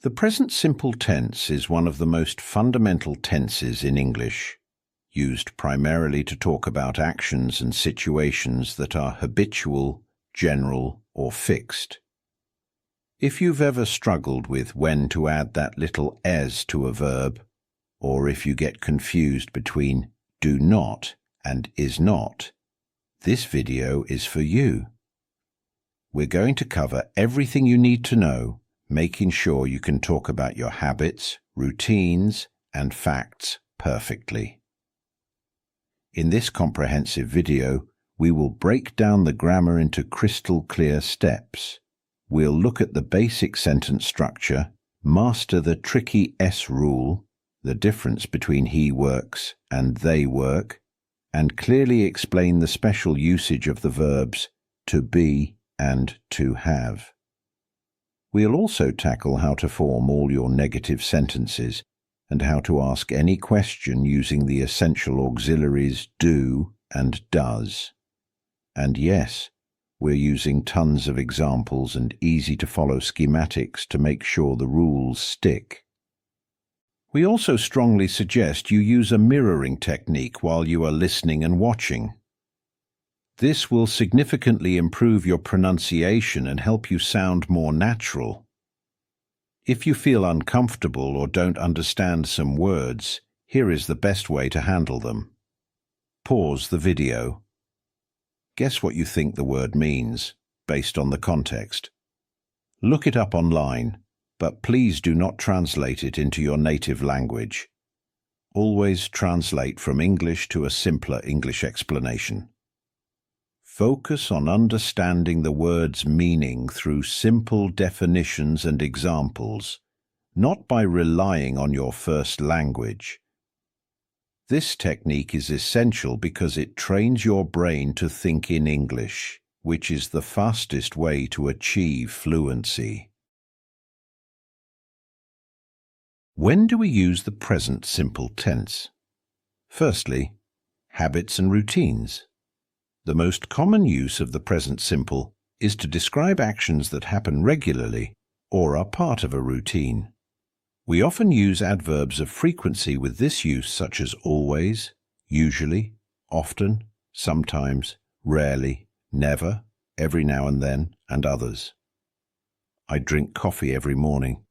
The present simple tense is one of the most fundamental tenses in English, used primarily to talk about actions and situations that are habitual, general, or fixed. If you've ever struggled with when to add that little "as" to a verb, or if you get confused between do not and is not, this video is for you. We're going to cover everything you need to know, making sure you can talk about your habits, routines, and facts perfectly. In this comprehensive video, we will break down the grammar into crystal clear steps. We'll look at the basic sentence structure, master the tricky S rule, the difference between he works and they work, and clearly explain the special usage of the verbs to be and to have. We'll also tackle how to form all your negative sentences and how to ask any question using the essential auxiliaries do and does. And yes, we're using tons of examples and easy-to-follow schematics to make sure the rules stick. We also strongly suggest you use a mirroring technique while you are listening and watching. This will significantly improve your pronunciation and help you sound more natural. If you feel uncomfortable or don't understand some words, here is the best way to handle them. Pause the video. Guess what you think the word means, based on the context. Look it up online, but please do not translate it into your native language. Always translate from English to a simpler English explanation. Focus on understanding the word's meaning through simple definitions and examples, not by relying on your first language. This technique is essential because it trains your brain to think in English, which is the fastest way to achieve fluency. When do we use the present simple tense? Firstly, habits and routines. The most common use of the present simple is to describe actions that happen regularly or are part of a routine. We often use adverbs of frequency with this use, such as always, usually, often, sometimes, rarely, never, every now and then, and others. I drink coffee every morning.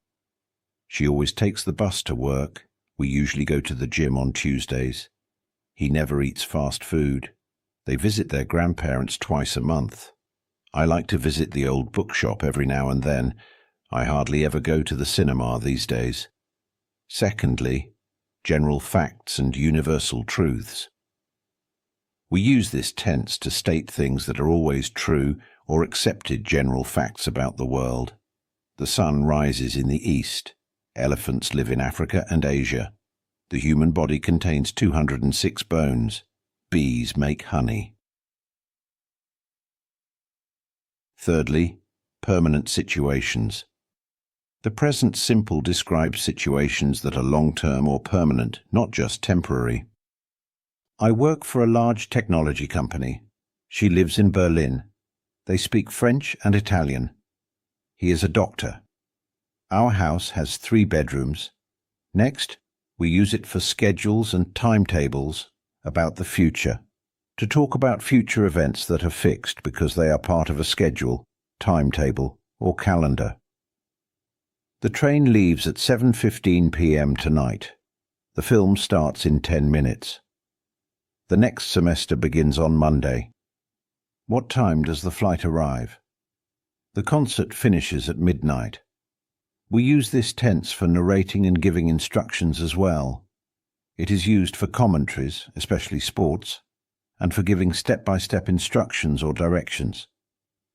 She always takes the bus to work. We usually go to the gym on Tuesdays. He never eats fast food. They visit their grandparents twice a month. I like to visit the old bookshop every now and then. I hardly ever go to the cinema these days. Secondly, general facts and universal truths. We use this tense to state things that are always true or accepted general facts about the world. The sun rises in the east. Elephants live in Africa and Asia. The human body contains 206 bones. Bees make honey. Thirdly, permanent situations. The present simple describes situations that are long-term or permanent, not just temporary. I work for a large technology company. She lives in Berlin. They speak French and Italian. He is a doctor. Our house has 3 bedrooms. Next, we use it for schedules and timetables about the future, to talk about future events that are fixed because they are part of a schedule, timetable, or calendar. The train leaves at 7:15 p.m. tonight. The film starts in 10 minutes. The next semester begins on Monday. What time does the flight arrive? The concert finishes at midnight. We use this tense for narrating and giving instructions as well. It is used for commentaries, especially sports, and for giving step-by-step instructions or directions.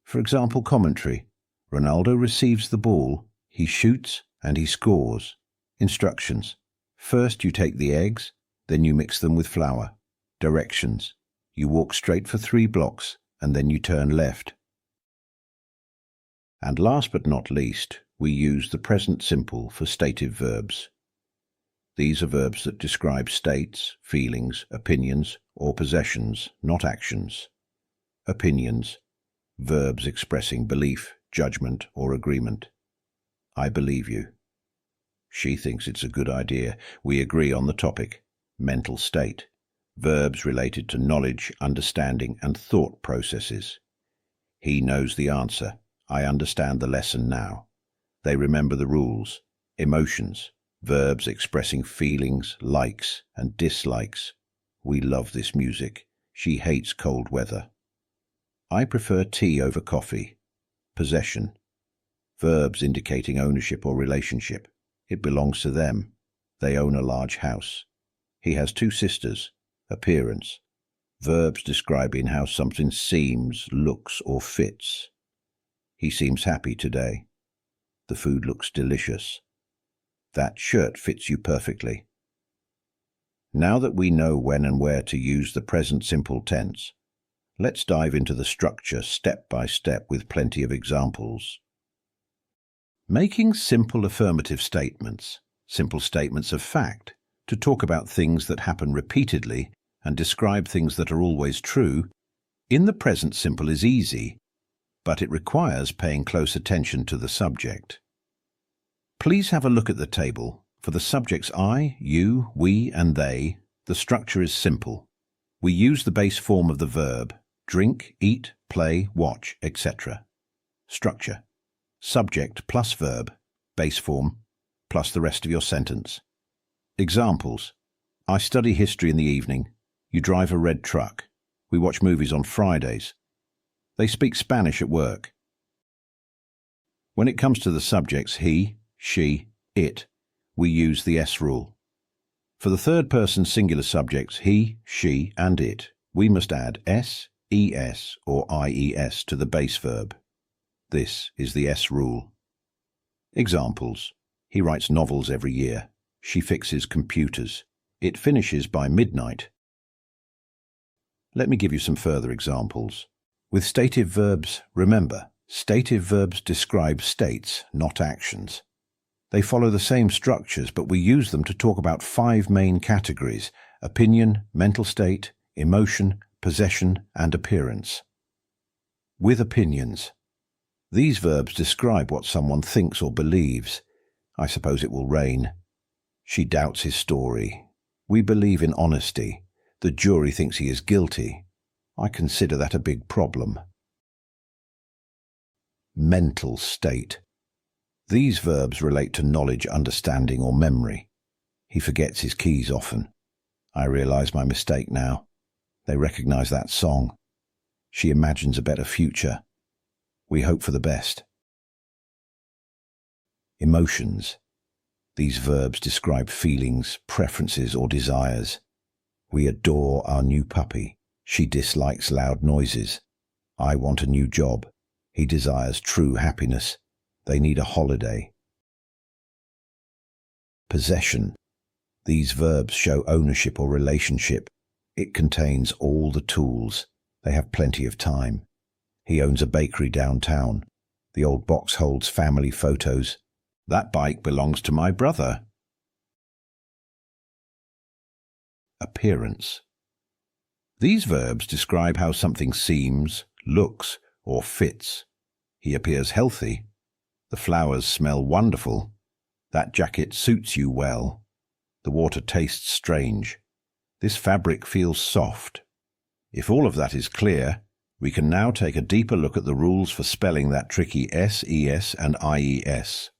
For example, commentary. Ronaldo receives the ball, he shoots, and he scores. Instructions. First you take the eggs, then you mix them with flour. Directions. You walk straight for 3 blocks, and then you turn left. And last but not least, we use the present simple for stative verbs. These are verbs that describe states, feelings, opinions, or possessions, not actions. Opinions. Verbs expressing belief, judgment, or agreement. I believe you. She thinks it's a good idea. We agree on the topic. Mental state. Verbs related to knowledge, understanding, and thought processes. He knows the answer. I understand the lesson now. They remember the rules. Emotions. Verbs expressing feelings, likes, and dislikes. We love this music. She hates cold weather. I prefer tea over coffee. Possession. Verbs indicating ownership or relationship. It belongs to them. They own a large house. He has 2 sisters. Appearance. Verbs describing how something seems, looks, or fits. He seems happy today. The food looks delicious. That shirt fits you perfectly. Now that we know when and where to use the present simple tense, let's dive into the structure step by step with plenty of examples. Making simple affirmative statements, simple statements of fact, to talk about things that happen repeatedly and describe things that are always true, in the present simple is easy, but it requires paying close attention to the subject. Please have a look at the table. For the subjects I, you, we, and they, the structure is simple. We use the base form of the verb, drink, eat, play, watch, etc. Structure. Subject plus verb, base form, plus the rest of your sentence. Examples. I study history in the evening. You drive a red truck. We watch movies on Fridays. They speak Spanish at work. When it comes to the subjects he, she, it, we use the S rule. For the third person singular subjects he, she, and it, we must add s, es, or ies to the base verb. This is the S rule. Examples. He writes novels every year. She fixes computers. It finishes by midnight. Let me give you some further examples. With stative verbs, remember, stative verbs describe states, not actions. They follow the same structures, but we use them to talk about 5 main categories: opinion, mental state, emotion, possession, and appearance. With opinions. These verbs describe what someone thinks or believes. I suppose it will rain. She doubts his story. We believe in honesty. The jury thinks he is guilty. I consider that a big problem. Mental state. These verbs relate to knowledge, understanding, or memory. He forgets his keys often. I realize my mistake now. They recognize that song. She imagines a better future. We hope for the best. Emotions. These verbs describe feelings, preferences, or desires. We adore our new puppy. She dislikes loud noises. I want a new job. He desires true happiness. They need a holiday. Possession. These verbs show ownership or relationship. It contains all the tools. They have plenty of time. He owns a bakery downtown. The old box holds family photos. That bike belongs to my brother. Appearance. These verbs describe how something seems, looks, or fits. He appears healthy. The flowers smell wonderful. That jacket suits you well. The water tastes strange. This fabric feels soft. If all of that is clear, we can now take a deeper look at the rules for spelling that tricky S, ES, and IES.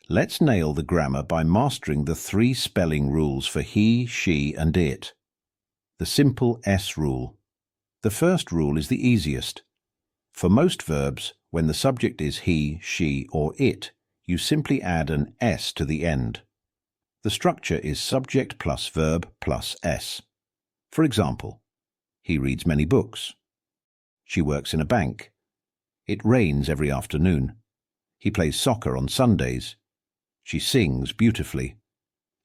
Let's nail the grammar by mastering the 3 spelling rules for he, she, and it. The simple S rule. The first rule is the easiest. For most verbs, when the subject is he, she, or it, you simply add an S to the end. The structure is subject plus verb plus S. For example, he reads many books. She works in a bank. It rains every afternoon. He plays soccer on Sundays. She sings beautifully.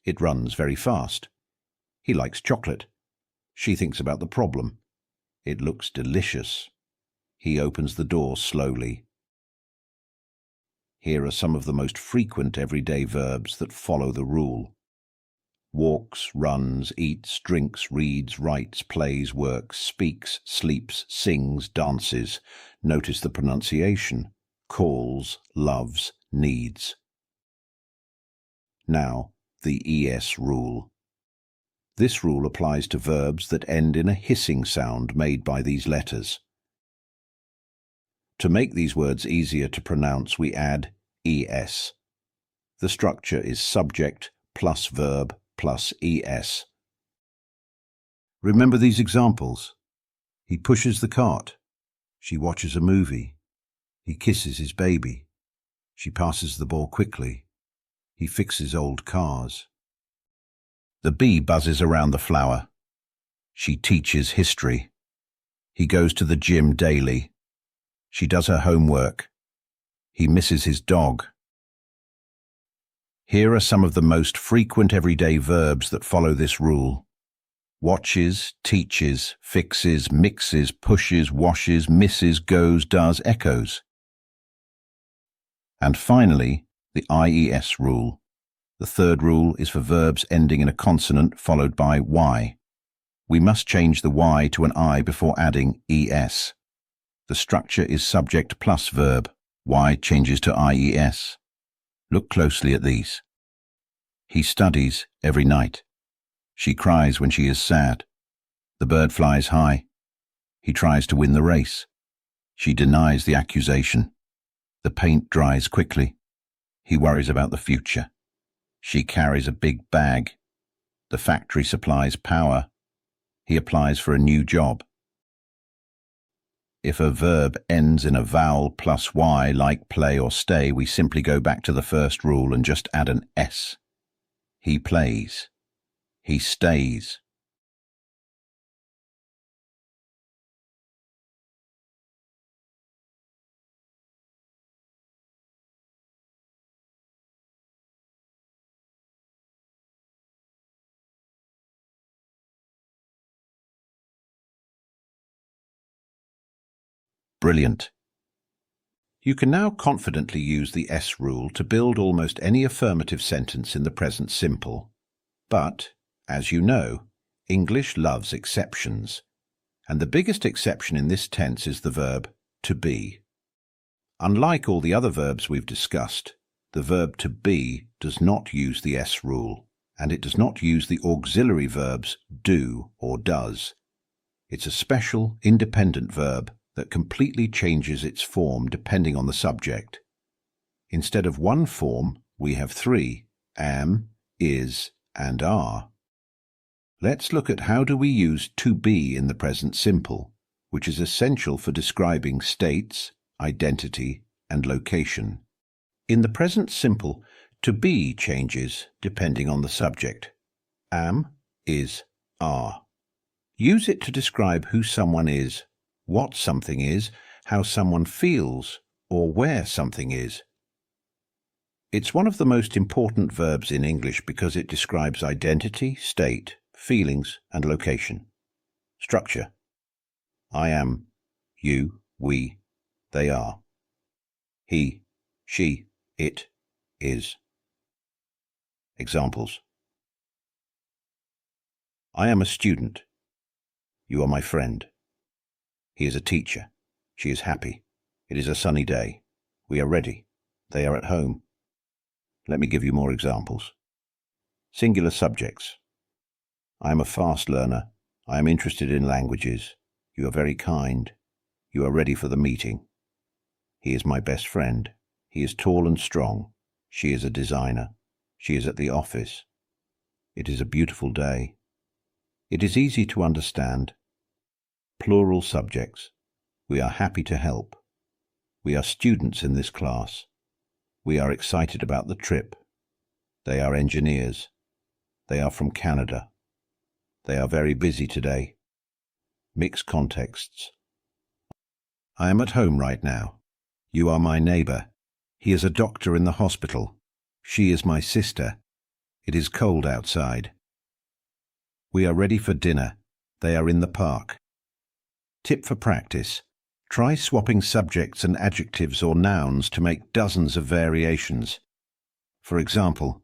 It runs very fast. He likes chocolate. She thinks about the problem. It looks delicious. He opens the door slowly. Here are some of the most frequent everyday verbs that follow the rule. Walks, runs, eats, drinks, reads, writes, plays, works, speaks, sleeps, sings, dances. Notice the pronunciation. Calls, loves, needs. Now, the ES rule. This rule applies to verbs that end in a hissing sound made by these letters. To make these words easier to pronounce, we add ES. The structure is subject plus verb plus ES. Remember these examples. He pushes the cart. She watches a movie. He kisses his baby. She passes the ball quickly. He fixes old cars. The bee buzzes around the flower. She teaches history. He goes to the gym daily. She does her homework. He misses his dog. Here are some of the most frequent everyday verbs that follow this rule. Watches, teaches, fixes, mixes, pushes, washes, misses, goes, does, echoes. And finally, the IES rule. The third rule is for verbs ending in a consonant followed by Y. We must change the Y to an I before adding ES. The structure is subject plus verb. Y changes to IES. Look closely at these. He studies every night. She cries when she is sad. The bird flies high. He tries to win the race. She denies the accusation. The paint dries quickly. He worries about the future. She carries a big bag. The factory supplies power. He applies for a new job. If a verb ends in a vowel plus Y, like play or stay, we simply go back to the first rule and just add an S. He plays. He stays. Brilliant. You can now confidently use the S rule to build almost any affirmative sentence in the present simple. But, as you know, English loves exceptions, and the biggest exception in this tense is the verb to be. Unlike all the other verbs we've discussed, the verb to be does not use the S rule, and it does not use the auxiliary verbs do or does. It's a special, independent verb that completely changes its form depending on the subject. Instead of one form, we have three: am, is, and are. Let's look at how do we use to be in the present simple, which is essential for describing states, identity, and location. In the present simple, to be changes depending on the subject. Am, is, are. Use it to describe who someone is, what something is, how someone feels, or where something is. It's one of the most important verbs in English because it describes identity, state, feelings, and location. Structure. I am, you, we, they are. He, she, it, is. Examples. I am a student. You are my friend. He is a teacher. She is happy. It is a sunny day. We are ready. They are at home. Let me give you more examples. Singular subjects. I am a fast learner. I am interested in languages. You are very kind. You are ready for the meeting. He is my best friend. He is tall and strong. She is a designer. She is at the office. It is a beautiful day. It is easy to understand. Plural subjects. We are happy to help. We are students in this class. We are excited about the trip. They are engineers. They are from Canada. They are very busy today. Mixed contexts. I am at home right now. You are my neighbor. He is a doctor in the hospital. She is my sister. It is cold outside. We are ready for dinner. They are in the park. Tip for practice. Try swapping subjects and adjectives or nouns to make dozens of variations. For example,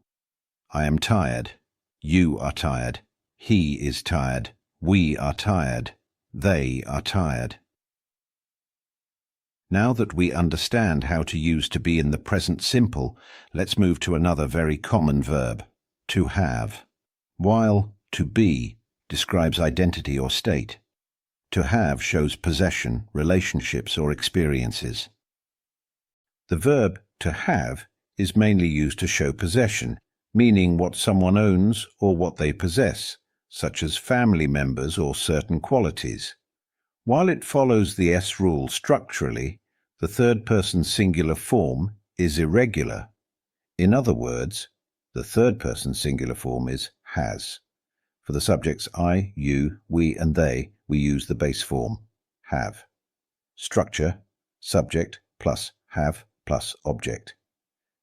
I am tired. You are tired. He is tired. We are tired. They are tired. Now that we understand how to use to be in the present simple, let's move to another very common verb, to have. While to be describes identity or state, to have shows possession, relationships, or experiences. The verb to have is mainly used to show possession, meaning what someone owns or what they possess, such as family members or certain qualities. While it follows the S rule structurally, the third-person singular form is irregular. In other words, the third-person singular form is has. For the subjects I, you, we, and they, we use the base form, have. Structure, subject plus have plus object.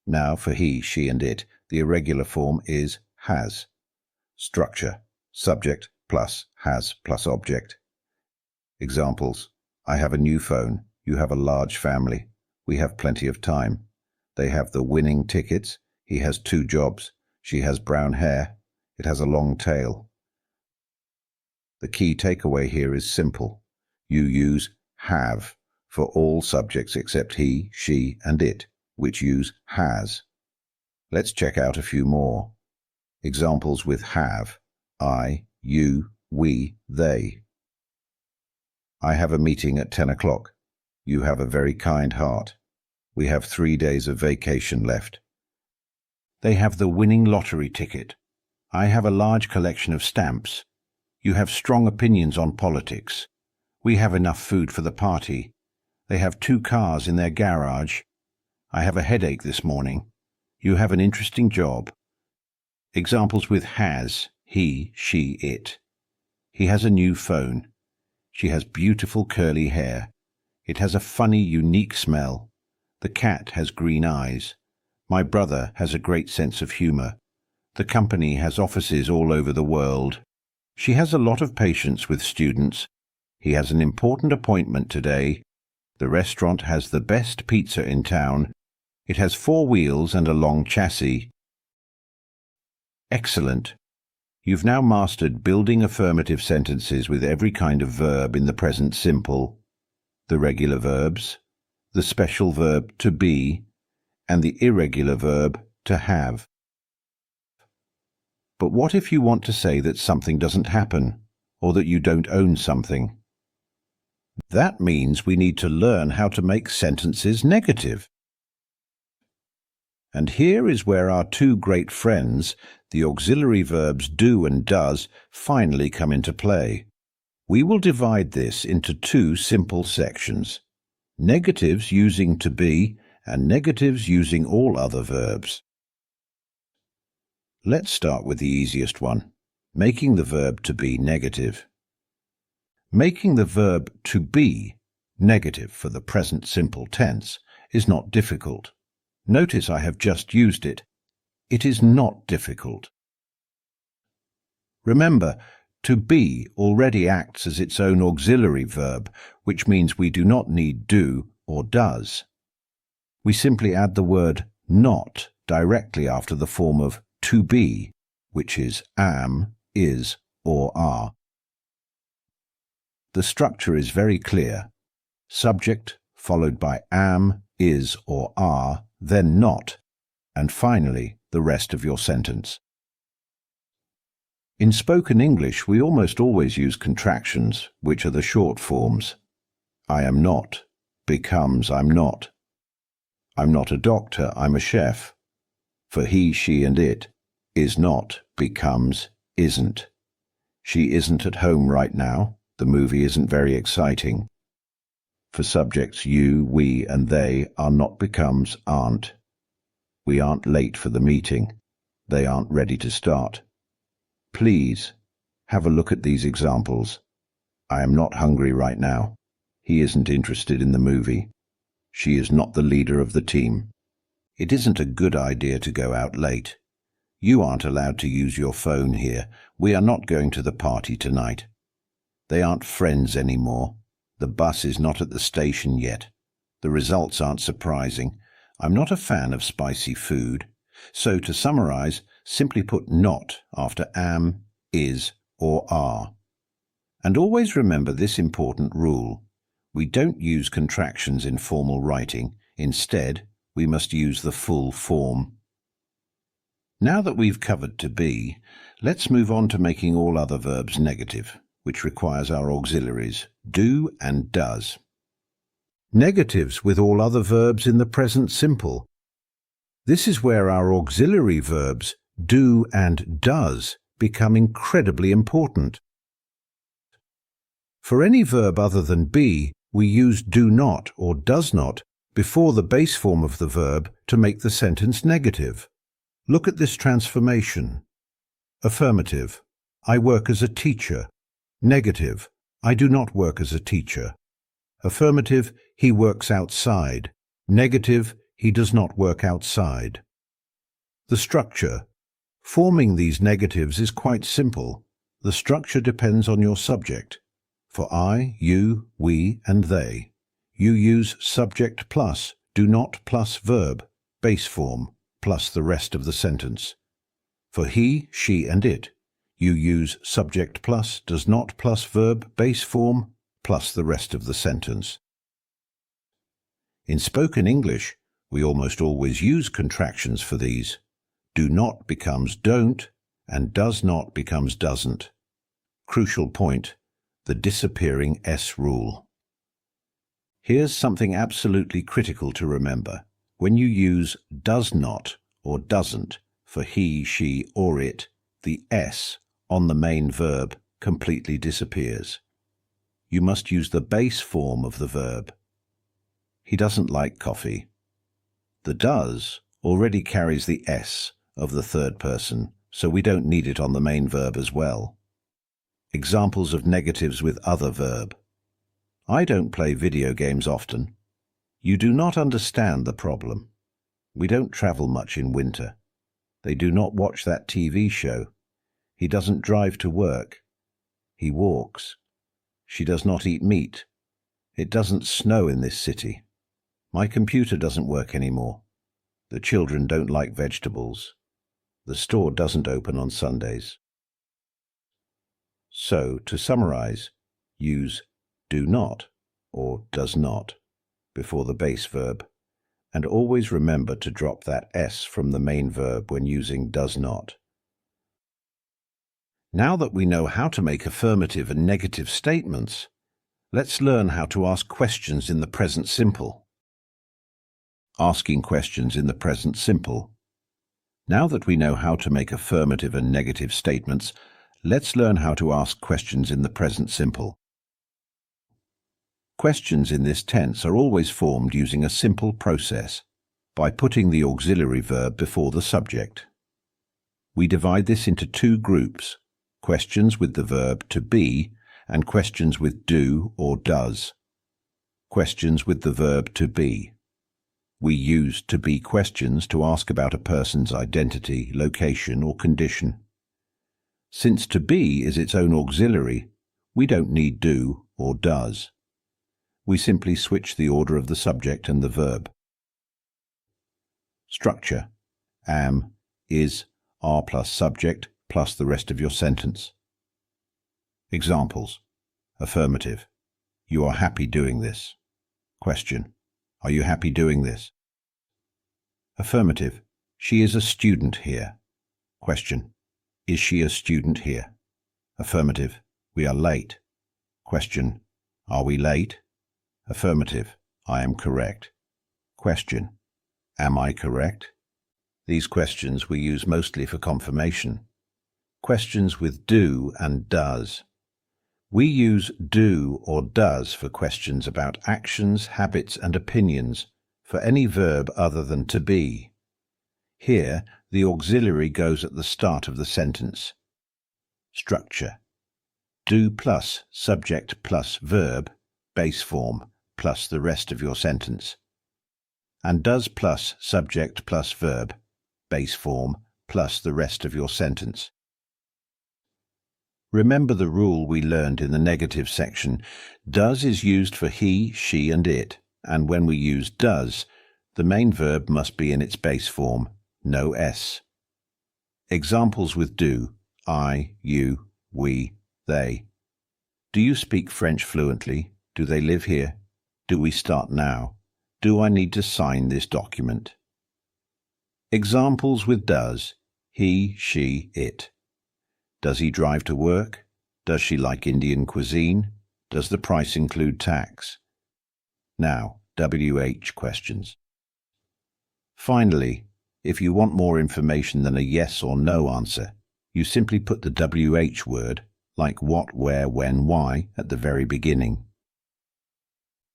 Now for he, she, and it, the irregular form is has. Structure, subject plus has plus object. Examples: I have a new phone. You have a large family. We have plenty of time. They have the winning tickets. He has 2 jobs. She has brown hair. It has a long tail. The key takeaway here is simple. You use have for all subjects except he, she, and it, which use has. Let's check out a few more. Examples with have: I, you, we, they. I have a meeting at 10 o'clock. You have a very kind heart. We have 3 days of vacation left. They have the winning lottery ticket. I have a large collection of stamps. You have strong opinions on politics. We have enough food for the party. They have 2 cars in their garage. I have a headache this morning. You have an interesting job. Examples with has: he, she, it. He has a new phone. She has beautiful curly hair. It has a funny, unique smell. The cat has green eyes. My brother has a great sense of humor. The company has offices all over the world. She has a lot of patience with students. He has an important appointment today. The restaurant has the best pizza in town. It has 4 wheels and a long chassis. Excellent. You've now mastered building affirmative sentences with every kind of verb in the present simple, the regular verbs, the special verb to be, and the irregular verb to have. But what if you want to say that something doesn't happen, or that you don't own something? That means we need to learn how to make sentences negative. And here is where our 2 great friends, the auxiliary verbs do and does, finally come into play. We will divide this into 2 simple sections: negatives using to be and negatives using all other verbs. Let's start with the easiest one, making the verb to be negative. Making the verb to be negative for the present simple tense is not difficult. Notice I have just used it. It is not difficult. Remember, to be already acts as its own auxiliary verb, which means we do not need do or does. We simply add the word not directly after the form of to be, which is am, is, or are. The structure is very clear. Subject followed by am, is, or are, then not, and finally the rest of your sentence. In spoken English, we almost always use contractions, which are the short forms. I am not becomes I'm not. I'm not a doctor, I'm a chef. For he, she, and it, is not becomes isn't. She isn't at home right now. The movie isn't very exciting. For subjects you, we, and they are not becomes aren't. We aren't late for the meeting. They aren't ready to start. Please, have a look at these examples. I am not hungry right now. He isn't interested in the movie. She is not the leader of the team. It isn't a good idea to go out late. You aren't allowed to use your phone here. We are not going to the party tonight. They aren't friends anymore. The bus is not at the station yet. The results aren't surprising. I'm not a fan of spicy food. So to summarize, simply put not after am, is, or are. And always remember this important rule. We don't use contractions in formal writing. Instead, we must use the full form. Now that we've covered to be, let's move on to making all other verbs negative, which requires our auxiliaries, do and does. Negatives with all other verbs in the present simple. This is where our auxiliary verbs, do and does, become incredibly important. For any verb other than be, we use do not or does not before the base form of the verb to make the sentence negative. Look at this transformation. Affirmative, I work as a teacher. Negative, I do not work as a teacher. Affirmative, he works outside. Negative, he does not work outside. The structure. Forming these negatives is quite simple. The structure depends on your subject. For I, you, we, and they, you use subject plus, do not plus verb, base form, plus the rest of the sentence. For he, she, and it, you use subject plus, does not plus verb, base form, plus the rest of the sentence. In spoken English, we almost always use contractions for these. Do not becomes don't, and does not becomes doesn't. Crucial point, the disappearing S rule. Here's something absolutely critical to remember. When you use does not or doesn't for he, she, or it, the S on the main verb completely disappears. You must use the base form of the verb. He doesn't like coffee. The does already carries the S of the third person, so we don't need it on the main verb as well. Examples of negatives with other verb. I don't play video games often. You do not understand the problem. We don't travel much in winter. They do not watch that TV show. He doesn't drive to work. He walks. She does not eat meat. It doesn't snow in this city. My computer doesn't work anymore. The children don't like vegetables. The store doesn't open on Sundays. So, to summarize, use do not or does not before the base verb, and always remember to drop that S from the main verb when using does not. Now that we know how to make affirmative and negative statements, let's learn how to ask questions in the present simple. Asking questions in the present simple. Now that we know how to make affirmative and negative statements, let's learn how to ask questions in the present simple. Questions in this tense are always formed using a simple process, by putting the auxiliary verb before the subject. We divide this into two groups, questions with the verb to be and questions with do or does. Questions with the verb to be. We use to be questions to ask about a person's identity, location, or condition. Since to be is its own auxiliary, we don't need do or does. We simply switch the order of the subject and the verb. Structure. Am, is, are plus subject plus the rest of your sentence. Examples. Affirmative. You are happy doing this. Question. Are you happy doing this? Affirmative. She is a student here. Question. Is she a student here? Affirmative. We are late. Question. Are we late? Affirmative. I am correct. Question. Am I correct? These questions we use mostly for confirmation. Questions with do and does. We use do or does for questions about actions, habits, and opinions for any verb other than to be. Here, the auxiliary goes at the start of the sentence. Structure. Do plus subject plus verb, base form, plus the rest of your sentence. And does plus subject plus verb, base form, plus the rest of your sentence. Remember the rule we learned in the negative section. Does is used for he, she, and it, and when we use does, the main verb must be in its base form, no S. Examples with do: I, you, we, they. Do you speak French fluently? Do they live here? Do we start now? Do I need to sign this document? Examples with does. He, she, it. Does he drive to work? Does she like Indian cuisine? Does the price include tax? Now, WH questions. Finally, if you want more information than a yes or no answer, you simply put the WH word, like what, where, when, why, at the very beginning.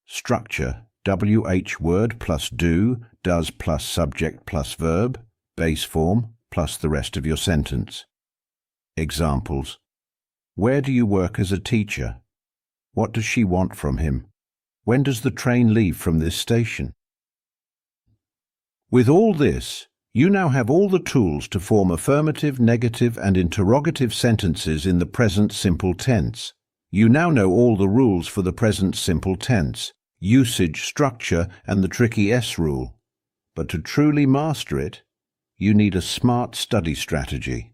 Structure: WH word plus do, does plus subject plus verb, base form, plus the rest of your sentence. Examples: where do you work as a teacher? What does she want from him? When does the train leave from this station? With all this, you now have all the tools to form affirmative, negative, and interrogative sentences in the present simple tense. You now know all the rules for the present simple tense, usage, structure, and the tricky S rule. But to truly master it, you need a smart study strategy.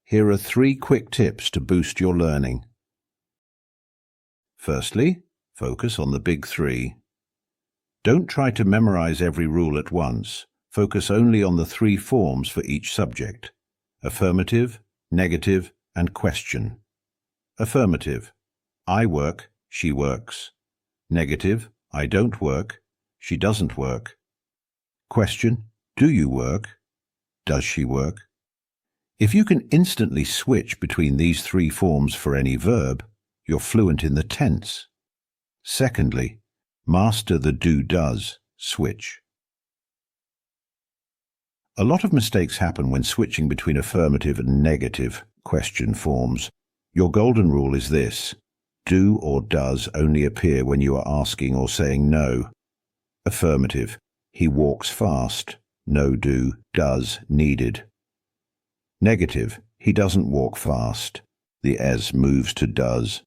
Here are 3 quick tips to boost your learning. Firstly, focus on the big 3. Don't try to memorize every rule at once. Focus only on the 3 forms for each subject: affirmative, negative, and question. Affirmative: I work, she works. Negative: I don't work, she doesn't work. Question: do you work? Does she work? If you can instantly switch between these 3 forms for any verb, you're fluent in the tense. Secondly, master the do-does switch. A lot of mistakes happen when switching between affirmative and negative question forms. Your golden rule is this: do or does only appear when you are asking or saying no. Affirmative: he walks fast. No do, does needed. Negative: he doesn't walk fast. The as moves to does.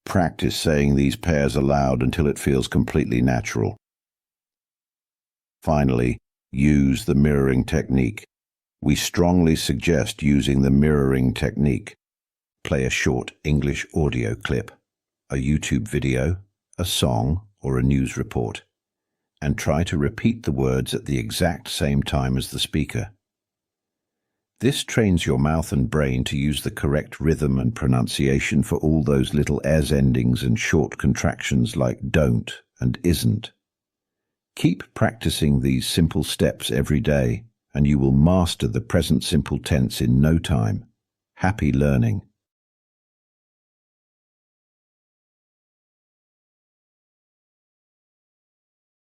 Practice saying these pairs aloud until it feels completely natural. Finally, use the mirroring technique. We strongly suggest using the mirroring technique. Play a short English audio clip, a YouTube video, a song, or a news report, and try to repeat the words at the exact same time as the speaker. This trains your mouth and brain to use the correct rhythm and pronunciation for all those little s endings and short contractions like don't and isn't. Keep practicing these simple steps every day, and you will master the present simple tense in no time. Happy learning.